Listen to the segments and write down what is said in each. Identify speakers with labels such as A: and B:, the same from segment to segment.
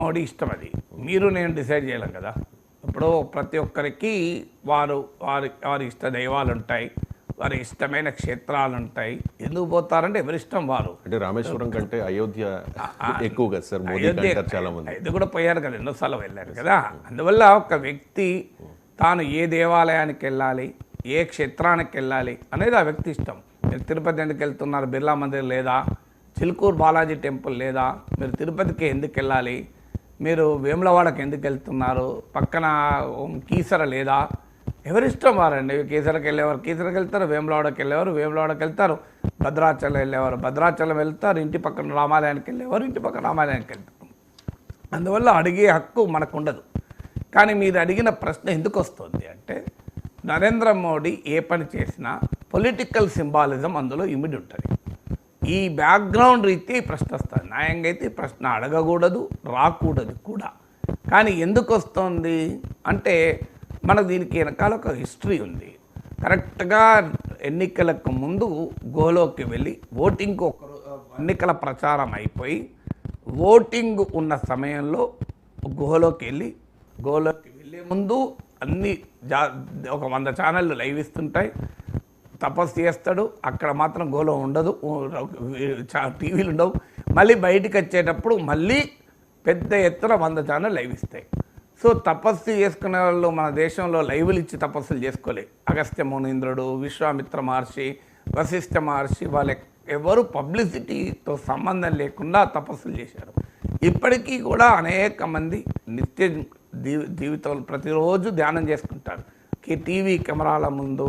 A: మోడీ ఇష్టం, అది మీరు నేను డిసైడ్ చేయలేం కదా. ఇప్పుడు ప్రతి ఒక్కరికి వారి ఇష్ట దైవాలు ఉంటాయి, వారి ఇష్టమైన క్షేత్రాలు ఉంటాయి. ఎందుకు పోతారంటే ఎవరి ఇష్టం వారు.
B: అంటే రామేశ్వరం కంటే అయోధ్య ఎక్కువ కదా సార్, మోదీ అంటారు చాలా మంది.
A: ఇది కూడా పోయారు కదా, ఎన్నోసార్లు వెళ్ళారు కదా. అందువల్ల ఒక వ్యక్తి తాను ఏ దేవాలయానికి వెళ్ళాలి, ఏ క్షేత్రానికి వెళ్ళాలి అనేది ఆ వ్యక్తి ఇష్టం. మీరు తిరుపతి ఎందుకు వెళ్తున్నారు, బిర్లా మందిర్ లేదా, చిలుకూరు బాలాజీ టెంపుల్ లేదా, మీరు తిరుపతికి ఎందుకు వెళ్ళాలి, మీరు వేములవాడకి ఎందుకు వెళ్తున్నారు, పక్కన కీసర లేదా, ఎవరిష్టం వారండి. కీసరకి వెళ్ళేవారు కీసరకి వెళ్తారు, వేములవాడకి వెళ్ళేవారు వేములవాడకి వెళ్తారు, భద్రాచలం వెళ్ళేవారు భద్రాచలం వెళ్తారు, ఇంటి పక్కన రామాలయానికి వెళ్ళేవారు ఇంటి పక్కన రామాలయానికి వెళ్తారు. అందువల్ల అడిగే హక్కు మనకు ఉండదు. కానీ మీరు అడిగిన ప్రశ్న ఎందుకు వస్తుంది అంటే, నరేంద్ర మోడీ ఏ పని చేసినా పొలిటికల్ సింబాలిజం అందులో ఇమిడి ఉంటుంది. ఈ బ్యాక్గ్రౌండ్ రీతి ప్రశ్న వస్తుంది. న్యాయంగా అయితే ఈ ప్రశ్న అడగకూడదు, రాకూడదు కూడా. కానీ ఎందుకు వస్తుంది అంటే, మనకు దీనికి వెనకాల ఒక హిస్టరీ ఉంది. కరెక్ట్గా ఎన్నికలకు ముందు గోలోకి వెళ్ళి ఓటింగ్కి ఎన్నికల ప్రచారం అయిపోయి ఓటింగ్ ఉన్న సమయంలో గోలోకి వెళ్ళే ముందు అన్ని ఒక 100 ఛానళ్ళు లైవ్ ఇస్తుంటాయి. తపస్సు చేస్తాడు, అక్కడ మాత్రం గోలో ఉండదు, టీవీలు ఉండవు. మళ్ళీ బయటికి వచ్చేటప్పుడు మళ్ళీ పెద్ద ఎత్తున 100 ఛానల్ లైవ్ ఇస్తాయి. సో తపస్సు చేసుకునే వాళ్ళు మన దేశంలో లైవ్లు ఇచ్చి తపస్సులు చేసుకోలేదు. అగస్త్య మునీంద్రుడు, విశ్వామిత్ర మహర్షి, వశిష్ఠ మహర్షి, వాళ్ళు ఎవరు పబ్లిసిటీతో సంబంధం లేకుండా తపస్సులు చేశారు. ఇప్పటికీ కూడా అనేక మంది నిత్య జీవితంలో ప్రతిరోజు ధ్యానం చేసుకుంటారు. టీవీ కెమెరాల ముందు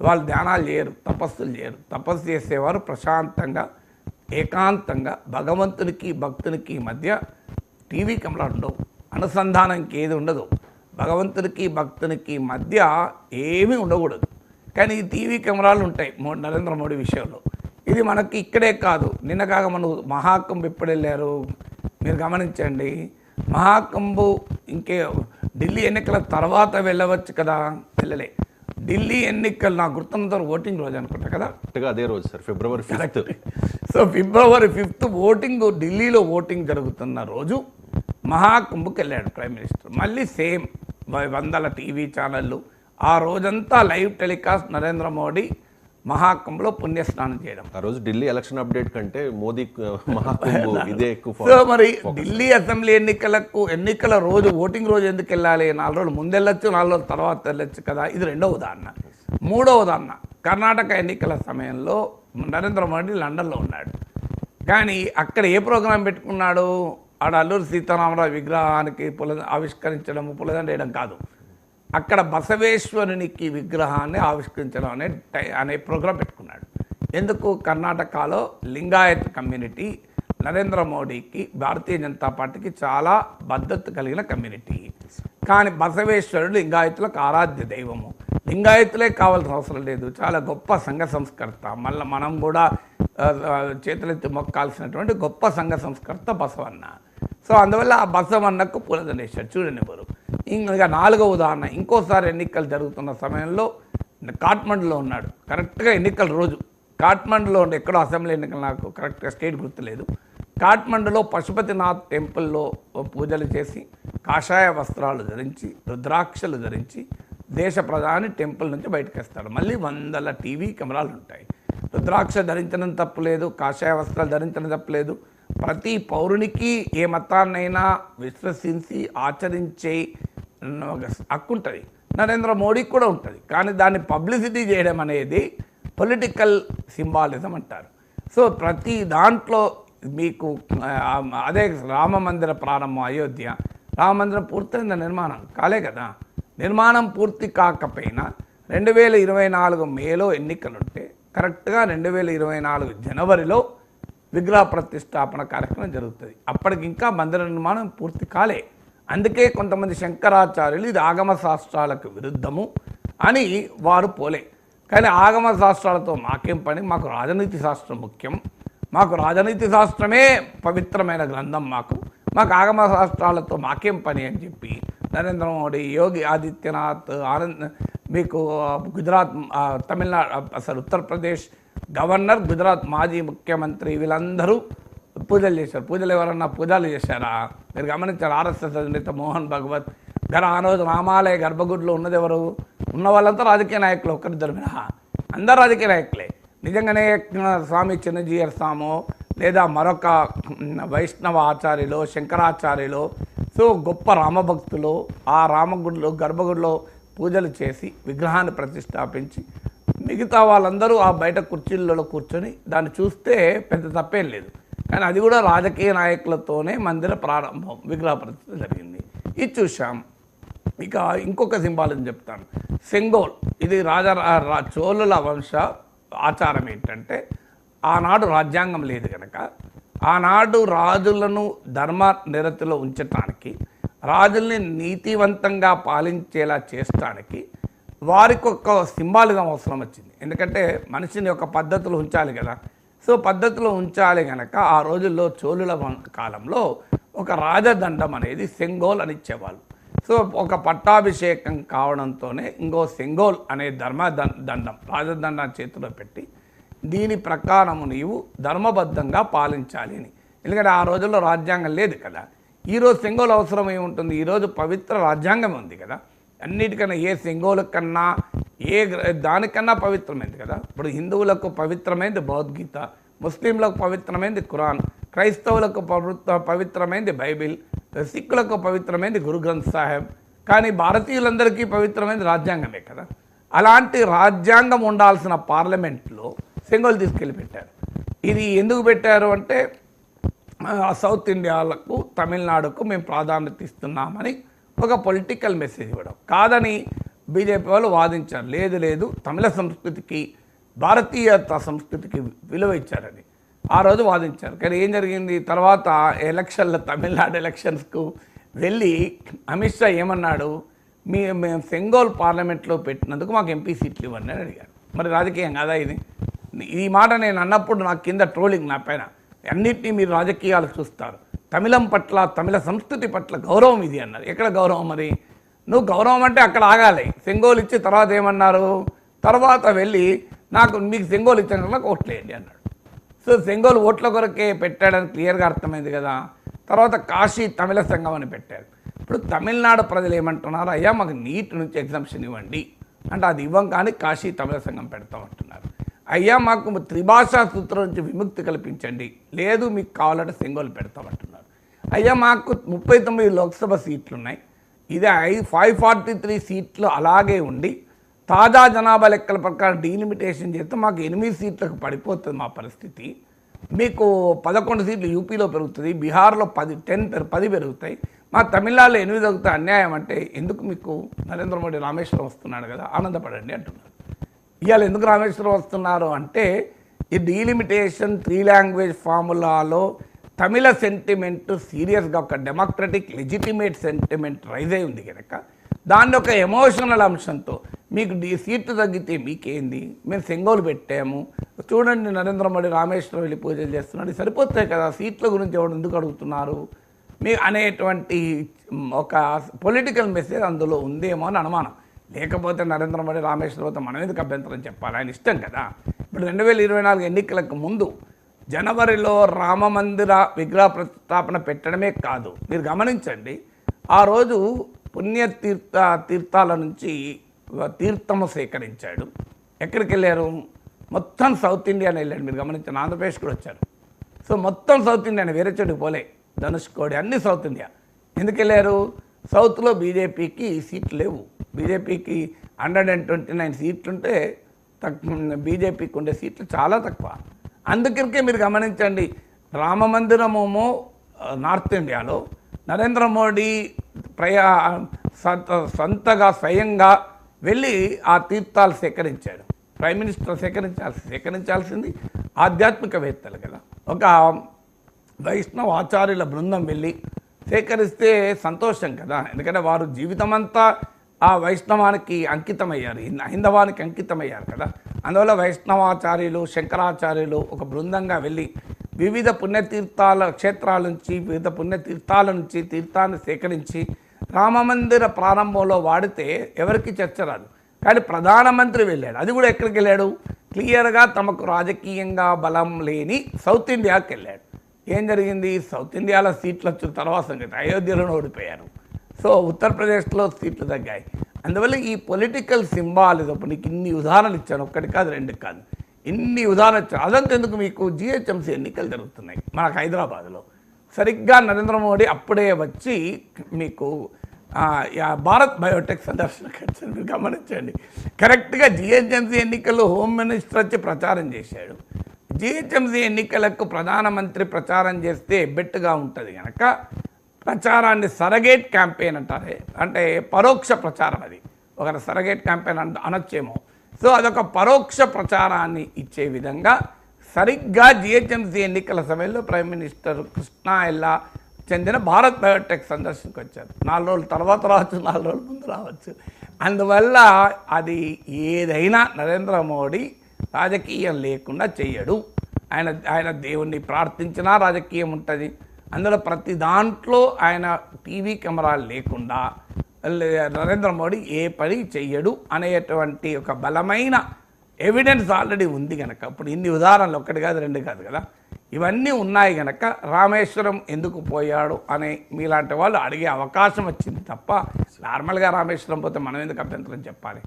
A: వాళ్ళు ధ్యానాలు చేయరు, తపస్సులు చేయరు. తపస్సు చేసేవారు ప్రశాంతంగా ఏకాంతంగా భగవంతునికి భక్తునికి మధ్య టీవీ కెమెరాలు ఉండవు, అనుసంధానంకి ఏది ఉండదు, భగవంతునికి భక్తునికి మధ్య ఏమీ ఉండకూడదు. కానీ ఈ టీవీ కెమెరాలు ఉంటాయి నరేంద్ర మోడీ విషయంలో. ఇది మనకి ఇక్కడే కాదు, నిన్నగాక మనం మహాకుంభ్ ఎప్పుడు వెళ్ళారు మీరు గమనించండి. మహాకుంభ్ ఇంకే ఢిల్లీ ఎన్నికల తర్వాత వెళ్ళవచ్చు కదా, వెళ్ళలే. ఢిల్లీ ఎన్నికలు నాకు గుర్తున్నంత ఓటింగ్ రోజు అనుకుంటా కదా,
B: అదే రోజు sir, February 5th.
A: So February 5th voting, ఢిల్లీలో ఓటింగ్ జరుగుతున్న రోజు మహాకుంభకి వెళ్ళాడు ప్రైమ్ మినిస్టర్. మళ్ళీ సేమ్ 100 టీవీ ఛానళ్ళు ఆ రోజంతా లైవ్ టెలికాస్ట్ నరేంద్ర మోడీ మహాకుంభలో పుణ్యస్నానం చేయడం.
B: ఆ రోజు ఢిల్లీ ఎలక్షన్ అప్డేట్ కంటే మోదీ మహాకుంభ ఇదే ఎక్కువ.
A: సో మరి ఢిల్లీ అసెంబ్లీ ఎన్నికల రోజు ఓటింగ్ రోజు ఎందుకు వెళ్ళాలి? 4 రోజులు ముందు వెళ్ళొచ్చు, 4 రోజుల తర్వాత వెళ్ళొచ్చు కదా. ఇది రెండవ ఉదాహరణ. మూడవ ఉదాహరణ, కర్ణాటక ఎన్నికల సమయంలో నరేంద్ర మోడీ లండన్లో ఉన్నాడు. కానీ అక్కడ ఏ ప్రోగ్రాం పెట్టుకున్నాడు? ఆడ అల్లూరి సీతారామరావు విగ్రహానికి ఆవిష్కరించడం, పులదండ వేయడం కాదు, అక్కడ బసవేశ్వరునికి విగ్రహాన్ని ఆవిష్కరించడం అనే ప్రోగ్రాం పెట్టుకున్నాడు. ఎందుకు? కర్ణాటకలో లింగాయత్ కమ్యూనిటీ నరేంద్ర మోడీకి, భారతీయ జనతా పార్టీకి చాలా భద్రత కలిగిన కమ్యూనిటీ. కానీ బసవేశ్వరుడు లింగాయతులకు ఆరాధ్య దైవము. లింగాయతులే కావాల్సిన అవసరం లేదు, చాలా గొప్ప సంఘ సంస్కర్త. మళ్ళీ మనం కూడా చేతులెత్తి మొక్కాల్సినటువంటి గొప్ప సంఘ సంస్కర్త బసవన్న. సో అందువల్ల ఆ బసవన్నకు పూలదండేశాడు. చూడండి ఎవరు. ఇంకా 4వ ఉదాహరణ, ఇంకోసారి ఎన్నికలు జరుగుతున్న సమయంలో కాఠ్మండులో ఉన్నాడు. కరెక్ట్గా ఎన్నికల రోజు కాఠ్మండులో ఉండే, ఎక్కడో అసెంబ్లీ ఎన్నికలు, నాకు కరెక్ట్గా స్టేట్ గుర్తులేదు. కాఠ్మండులో పశుపతినాథ్ టెంపుల్లో పూజలు చేసి కాషాయ వస్త్రాలు ధరించి రుద్రాక్షలు ధరించి దేశ ప్రధాని టెంపుల్ నుంచి బయటకు వస్తాడు. మళ్ళీ 100 టీవీ కెమెరాలు ఉంటాయి. రుద్రాక్ష ధరించడం తప్పులేదు, కాషాయ వస్త్రాలు ధరించడం తప్పులేదు. ప్రతి పౌరునికి ఏ మతాన్నైనా విశ్వసించి ఆచరించే హక్కు ఉంటుంది. నరేంద్ర మోడీకి కూడా ఉంటుంది. కానీ దాన్ని పబ్లిసిటీ చేయడం అనేది పొలిటికల్ సింబాలిజం అంటారు. సో ప్రతి దాంట్లో మీకు అదే రామ మందిర ప్రారంభం, అయోధ్య రామ మందిరం పూర్తయింది, నిర్మాణం కాలే కదా. నిర్మాణం పూర్తి కాకపోయినా 2024 మేలో ఎన్నికలుంటే కరెక్ట్గా 2024 జనవరిలో విగ్రహ ప్రతిష్టాపన కార్యక్రమం జరుగుతుంది. అప్పటికి ఇంకా మందిర నిర్మాణం పూర్తి కాలే. అందుకే కొంతమంది శంకరాచార్యులు ఇది ఆగమ శాస్త్రాలకు విరుద్ధము అని వారు పోలే. కానీ ఆగమ శాస్త్రాలతో మాకేం పని, మాకు రాజనీతి శాస్త్రం ముఖ్యం, మాకు రాజనీతి శాస్త్రమే పవిత్రమైన గ్రంథం, మాకు ఆగమ శాస్త్రాలతో మాకేం పని అని చెప్పి నరేంద్ర మోడీ, యోగి ఆదిత్యనాథ్, మీకు గుజరాత్, తమిళనాడు, అసలు ఉత్తరప్రదేశ్ గవర్నర్, గుజరాత్ మాజీ ముఖ్యమంత్రి, వీళ్ళందరూ పూజలు చేశారు. పూజలు ఎవరన్నా పూజలు చేశారా? మీరు గమనించారు. ఆర్ఎస్ఎస్ అధినేత మోహన్ భగవత్ గారు ఆ రోజు రామాలయ గర్భగుడిలో ఉన్నది ఎవరు? ఉన్న వాళ్ళంతా రాజకీయ నాయకులు, ఒక్కరిద్దరు మినహా అందరు రాజకీయ నాయకులే. నిజంగానే స్వామి చిన్నజీయర్ స్వామో లేదా మరొక వైష్ణవ ఆచార్యులు, శంకరాచార్యులు, సో గొప్ప రామభక్తులు ఆ రామగుడిలో గర్భగుడిలో పూజలు చేసి విగ్రహాన్ని ప్రతిష్టాపించి మిగతా వాళ్ళందరూ ఆ బయట కుర్చీలలో కూర్చొని దాన్ని చూస్తే పెద్ద తప్పేం లేదు. కానీ అది కూడా రాజకీయ నాయకులతోనే మందిర ప్రారంభం, విగ్రహ ప్రతిష్ఠ జరిగింది. ఇది చూసాం. ఇక ఇంకొక సింబాలిజం చెప్తాను. సెంగోల్, ఇది చోళుల వంశ ఆచారం ఏంటంటే, ఆనాడు రాజ్యాంగం లేదు కనుక ఆనాడు రాజులను ధర్మ నిరతిలో ఉంచటానికి, రాజుల్ని నీతివంతంగా పాలించేలా చేయడానికి వారికి ఒక సింబాలిజం అవసరం వచ్చింది. ఎందుకంటే మనిషిని ఒక పద్ధతిలో ఉంచాలి కదా. సో పద్ధతిలో ఉంచాలి కనుక ఆ రోజుల్లో చోళుల కాలంలో ఒక రాజదండం అనేది సెంగోల్ అని ఇచ్చేవాళ్ళు. సో ఒక పట్టాభిషేకం కావడంతోనే ఇంకో సెంగోల్ అనే దండం రాజదండం చేతిలో పెట్టి దీని ప్రకారము నీవు ధర్మబద్ధంగా పాలించాలి అని. ఎందుకంటే ఆ రోజుల్లో రాజ్యాంగం లేదు కదా. ఈరోజు సెంగోల్ అవసరం ఏముంటుంది? ఈరోజు పవిత్ర రాజ్యాంగం ఉంది కదా. అన్నిటికన్నా ఏ సెంగోల్ కన్నా ఏ దానికన్నా పవిత్రమైంది కదా. ఇప్పుడు హిందువులకు పవిత్రమైనది భగవద్గీత, ముస్లింలకు పవిత్రమైనది ఖురాన్, క్రైస్తవులకు పవిత్రమైనది బైబిల్, సిక్కులకు పవిత్రమైనది గురు గ్రంథ్ సాహెబ్. కానీ భారతీయులందరికీ పవిత్రమైనది రాజ్యాంగమే కదా. అలాంటి రాజ్యాంగం ఉండాల్సిన పార్లమెంట్లో సెంగోల్ తీసుకెళ్ళి పెట్టారు. ఇది ఎందుకు పెట్టారు అంటే సౌత్ ఇండియాలకు, తమిళనాడుకు మేము ప్రాధాన్యత ఇస్తున్నామని ఒక పొలిటికల్ మెసేజ్ ఇవ్వడం. కాదని బీజేపీ వాళ్ళు వాదించారు. లేదు తమిళ సంస్కృతికి, భారతీయత సంస్కృతికి విలువ ఇచ్చారని ఆ రోజు వాదించారు. కానీ ఏం జరిగింది? తర్వాత ఎలక్షన్ల తమిళనాడు ఎలక్షన్స్కు వెళ్ళి అమిత్ షా ఏమన్నాడు? మేము సెంగోల్ పార్లమెంట్లో పెట్టినందుకు మాకు ఎంపీ సీట్లు ఇవ్వండి అని అడిగారు. మరి రాజకీయం కాదా ఇది? ఈ మాట నేను అన్నప్పుడు నాకు కింద ట్రోలింగ్ నా పైన. అన్నింటినీ మీరు రాజకీయాలు చూస్తారు. తమిళం పట్ల, తమిళ సంస్కృతి పట్ల గౌరవం ఇది అన్నారు. ఎక్కడ గౌరవం? మరి నువ్వు గౌరవం అంటే అక్కడ ఆగాలి. సెంగోల్ ఇచ్చి తర్వాత ఏమన్నారు? తర్వాత వెళ్ళి మీకు సెంగోల్ ఇచ్చిన ఓట్లేయండి అన్నాడు. సో సెంగోల్ ఓట్ల కొరకే పెట్టాడని క్లియర్గా అర్థమైంది కదా. తర్వాత కాశీ తమిళ సంఘం అని పెట్టారు. ఇప్పుడు తమిళనాడు ప్రజలు ఏమంటున్నారు? అయ్యా మాకు నీట్ నుంచి ఎగ్జామ్షన్ ఇవ్వండి అంటే అది ఇవ్వం, కానీ కాశీ తమిళ సంఘం పెడతామంటున్నారు. అయ్యా మాకు త్రిభాషా సూత్రం నుంచి విముక్తి కల్పించండి, లేదు మీకు కావాలంటే సెంగోల్ పెడతామంటున్నారు. అయ్యా మాకు 39 లోక్సభ సీట్లు ఉన్నాయి, ఇది 543 సీట్లు అలాగే ఉండి తాజా జనాభా లెక్కల ప్రకారం డీలిమిటేషన్ చేస్తే మాకు 8 సీట్లకు పడిపోతుంది మా పరిస్థితి. మీకు 11 సీట్లు యూపీలో పెరుగుతుంది, బీహార్లో 10 పెరుగుతాయి, మా తమిళనాడులో 8 తగ్గుతాయి. అన్యాయం అంటే ఎందుకు? మీకు నరేంద్ర మోడీ రామేశ్వరం వస్తున్నాడు కదా, ఆనందపడండి అంటున్నారు. ఇవాళ ఎందుకు రామేశ్వరం వస్తున్నారు అంటే ఈ డీలిమిటేషన్ 3 లాంగ్వేజ్ ఫార్ములాలో తమిళ సెంటిమెంట్ సీరియస్గా ఒక డెమోక్రటిక్ లెజిటిమేట్ సెంటిమెంట్ రైజ్ అయి ఉంది కనుక దాన్ని ఒక ఎమోషనల్ అంశంతో మీకు సీట్లు తగ్గితే మీకేంది, మేము సెంగోలు పెట్టాము చూడండి, నరేంద్ర మోడీ రామేశ్వరం వెళ్ళి పూజలు చేస్తున్నాడు, సరిపోతాయి కదా, సీట్ల గురించి ఎవరు ఎందుకు అడుగుతున్నారు మీ అనేటువంటి ఒక పొలిటికల్ మెసేజ్ అందులో ఉందేమో అని అనుమానం. లేకపోతే నరేంద్ర మోడీ రామేశ్వరంతో మనం ఎందుకు అభ్యంతరం చెప్పాలి? ఆయన ఇష్టం కదా. ఇప్పుడు 2024 ఎన్నికలకు ముందు జనవరిలో రామమందిర విగ్రహ ప్రతిష్టాపన పెట్టడమే కాదు, మీరు గమనించండి, ఆ రోజు తీర్థాల నుంచి తీర్థము సేకరించాడు. ఎక్కడికి వెళ్ళారు? మొత్తం సౌత్ ఇండియాని వెళ్ళాడు. మీరు గమనించండి, ఆంధ్రప్రదేశ్ కూడా వచ్చారు. సో మొత్తం సౌత్ ఇండియాని, వేరే చోటుకి పోలే. ధనుష్కోడి అన్ని సౌత్ ఇండియా. ఎందుకు వెళ్ళారు? సౌత్లో బీజేపీకి సీట్లు లేవు. బీజేపీకి 129 సీట్లుంటే బీజేపీకి ఉండే సీట్లు చాలా తక్కువ. అందుకే మీరు గమనించండి, రామ మందిరమేమో నార్త్ ఇండియాలో, నరేంద్ర మోడీ సొంతగా స్వయంగా వెళ్ళి ఆ తీర్థాలు సేకరించాడు. ప్రైమ్ మినిస్టర్ సేకరించాల్సింది ఆధ్యాత్మికవేత్తలు కదా. ఒక వైష్ణవ ఆచార్యుల బృందం వెళ్ళి సేకరిస్తే సంతోషం కదా. ఎందుకంటే వారు జీవితమంతా ఆ వైష్ణవానికి అంకితమయ్యారు, హైందవానికి అంకితమయ్యారు కదా. అందువల్ల వైష్ణవాచార్యులు, శంకరాచార్యులు ఒక బృందంగా వెళ్ళి వివిధ పుణ్యతీర్థాల క్షేత్రాల నుంచి, వివిధ పుణ్యతీర్థాల నుంచి తీర్థాన్ని సేకరించి రామమందిర ప్రారంభంలో వాడితే ఎవరికి చర్చ రాదు. కానీ ప్రధానమంత్రి వెళ్ళాడు. అది కూడా ఎక్కడికి వెళ్ళాడు? క్లియర్గా తమకు రాజకీయంగా బలం లేని సౌత్ ఇండియాకి వెళ్ళాడు. ఏం జరిగింది? సౌత్ ఇండియాలో సీట్లు వచ్చిన తర్వాత సంగతి, అయోధ్యలో ఓడిపోయారు. సో ఉత్తరప్రదేశ్లో సీట్లు తగ్గాయి. అందువల్ల ఈ పొలిటికల్ సింబాలిజం, నీకు ఇన్ని ఉదాహరణలు ఇచ్చాను, ఒక్కటి కాదు రెండు కాదు, ఇన్ని ఉదాహరణలు ఇచ్చాను. అదంతెందుకు, మీకు జిహెచ్ఎంసీ ఎన్నికలు జరుగుతున్నాయి మనకు హైదరాబాద్లో. సరిగ్గా నరేంద్ర మోడీ అప్పుడే వచ్చి మీకు భారత్ బయోటెక్ సందర్శనకు వచ్చారు. మీరు గమనించండి, కరెక్ట్గా జిహెచ్ఎంసీ ఎన్నికల్లో హోమ్ మినిస్టర్ వచ్చి ప్రచారం చేశాడు. జిహెచ్ఎంసీ ఎన్నికలకు ప్రధానమంత్రి ప్రచారం చేస్తే ఎబ్బెట్టుగా ఉంటుంది కనుక ప్రచారాన్ని సరగేట్ క్యాంపెయిన్ అంటారే, అంటే పరోక్ష ప్రచారం. అది ఒక సరగేట్ క్యాంపెయిన్ అనొచ్చేమో. సో అదొక పరోక్ష ప్రచారాన్ని ఇచ్చే విధంగా సరిగ్గా జిహెచ్ఎంసీ ఎన్నికల సమయంలో ప్రైమ్ మినిస్టర్ కృష్ణా ఎల్లా చెందిన భారత్ బయోటెక్ సందర్శనకు వచ్చారు. 4 రోజుల తర్వాత రావచ్చు, 4 రోజుల ముందు రావచ్చు. అందువల్ల అది ఏదైనా నరేంద్ర మోడీ రాజకీయం లేకుండా చెయ్యడు. ఆయన దేవుణ్ణి ప్రార్థించినా రాజకీయం ఉంటుంది. అందులో ప్రతి దాంట్లో ఆయన టీవీ కెమెరాలు లేకుండా నరేంద్ర మోడీ ఏ పని చెయ్యడు అనేటువంటి ఒక బలమైన ఎవిడెన్స్ ఆల్రెడీ ఉంది కనుక, ఇప్పుడు ఇన్ని ఉదాహరణలు ఒకటి కాదు రెండు కాదు కదా, ఇవన్నీ ఉన్నాయి కనుక రామేశ్వరం ఎందుకు పోయాడు అనే మీలాంటి వాళ్ళు అడిగే అవకాశం వచ్చింది తప్ప, నార్మల్గా రామేశ్వరం పోతే మనం ఎందుకు అభ్యంతరం చెప్పాలి?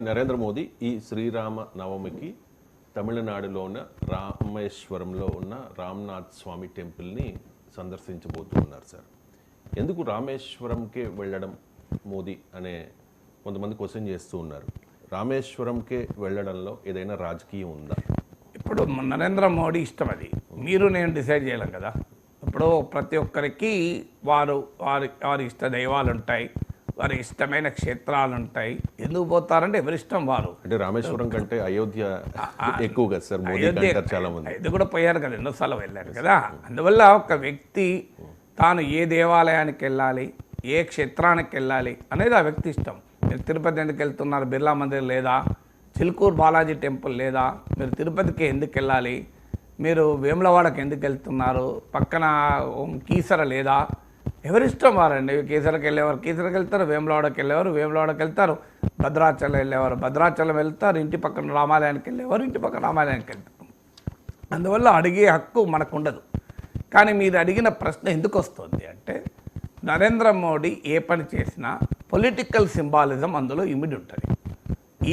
B: నరేంద్ర మోదీ ఈ శ్రీరామ నవమికి తమిళనాడులో ఉన్న రామేశ్వరంలో ఉన్న రామ్నాథ్ స్వామి టెంపుల్ని సందర్శించబోతూ ఉన్నారు సార్. ఎందుకు రామేశ్వరంకే వెళ్ళడం మోదీ అనే కొంతమంది క్వశ్చన్ చేస్తూ ఉన్నారు. రామేశ్వరంకే వెళ్ళడంలో ఏదైనా రాజకీయం ఉందా?
A: ఇప్పుడు నరేంద్ర మోడీ ఇష్టం, అది మీరు నేను డిసైడ్ చేయలేం కదా. ఇప్పుడు ప్రతి ఒక్కరికి వారి ఇష్ట దైవాలు ఉంటాయి, వారి ఇష్టమైన క్షేత్రాలు ఉంటాయి. ఎందుకు పోతారంటే ఎవరిష్టం వారు.
B: అంటే రామేశ్వరం కంటే అయోధ్య ఎక్కువ కదా సార్, మోదీ అంటారు చాలా మంది.
A: ఇది కూడా పోయారు కదా, ఎన్నోసార్లు వెళ్ళారు కదా. అందువల్ల ఒక వ్యక్తి తాను ఏ దేవాలయానికి వెళ్ళాలి, ఏ క్షేత్రానికి వెళ్ళాలి అనేది ఆ వ్యక్తి ఇష్టం. మీరు తిరుపతి ఎందుకు వెళ్తున్నారు, బిర్లా మందిర్ లేదా, చిలుకూరు బాలాజీ టెంపుల్ లేదా, మీరు తిరుపతికి ఎందుకు వెళ్ళాలి, మీరు వేములవాడకి ఎందుకు వెళ్తున్నారు, పక్కన కీసర లేదా, ఎవరిష్టం వారండి. కీసరకి వెళ్ళేవారు కీసరకి వెళ్తారు, వేములవాడకి వెళ్ళేవారు వేములవాడకి వెళ్తారు, భద్రాచలం వెళ్ళేవారు భద్రాచలం వెళ్తారు, ఇంటి పక్కన రామాలయానికి వెళ్ళేవారు ఇంటి పక్కన రామాలయానికి వెళ్తారు. అందువల్ల అడిగే హక్కు మనకు ఉండదు. కానీ మీరు అడిగిన ప్రశ్న ఎందుకు వస్తుంది అంటే, నరేంద్ర మోడీ ఏ పని చేసినా పొలిటికల్ సింబాలిజం అందులో ఇమిడి ఉంటుంది.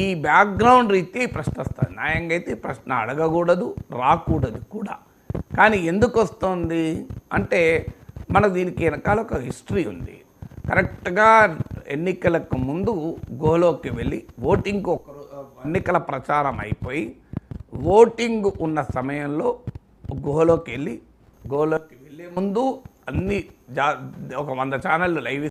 A: ఈ బ్యాక్గ్రౌండ్ రీతి ప్రశ్న వస్తుంది. న్యాయంగా అయితే ప్రశ్న అడగకూడదు, రాకూడదు కూడా. కానీ ఎందుకు వస్తుంది అంటే, మనకు దీనికి వెనకాల ఒక హిస్టరీ ఉంది. కరెక్ట్గా ఎన్నికలకు ముందు గోలోకి వెళ్ళి ఓటింగ్కు ఎన్నికల ప్రచారం అయిపోయి ఓటింగ్ ఉన్న సమయంలో గోలోకి వెళ్ళే ముందు అన్ని ఒక 100 ఛానళ్ళు లైవ్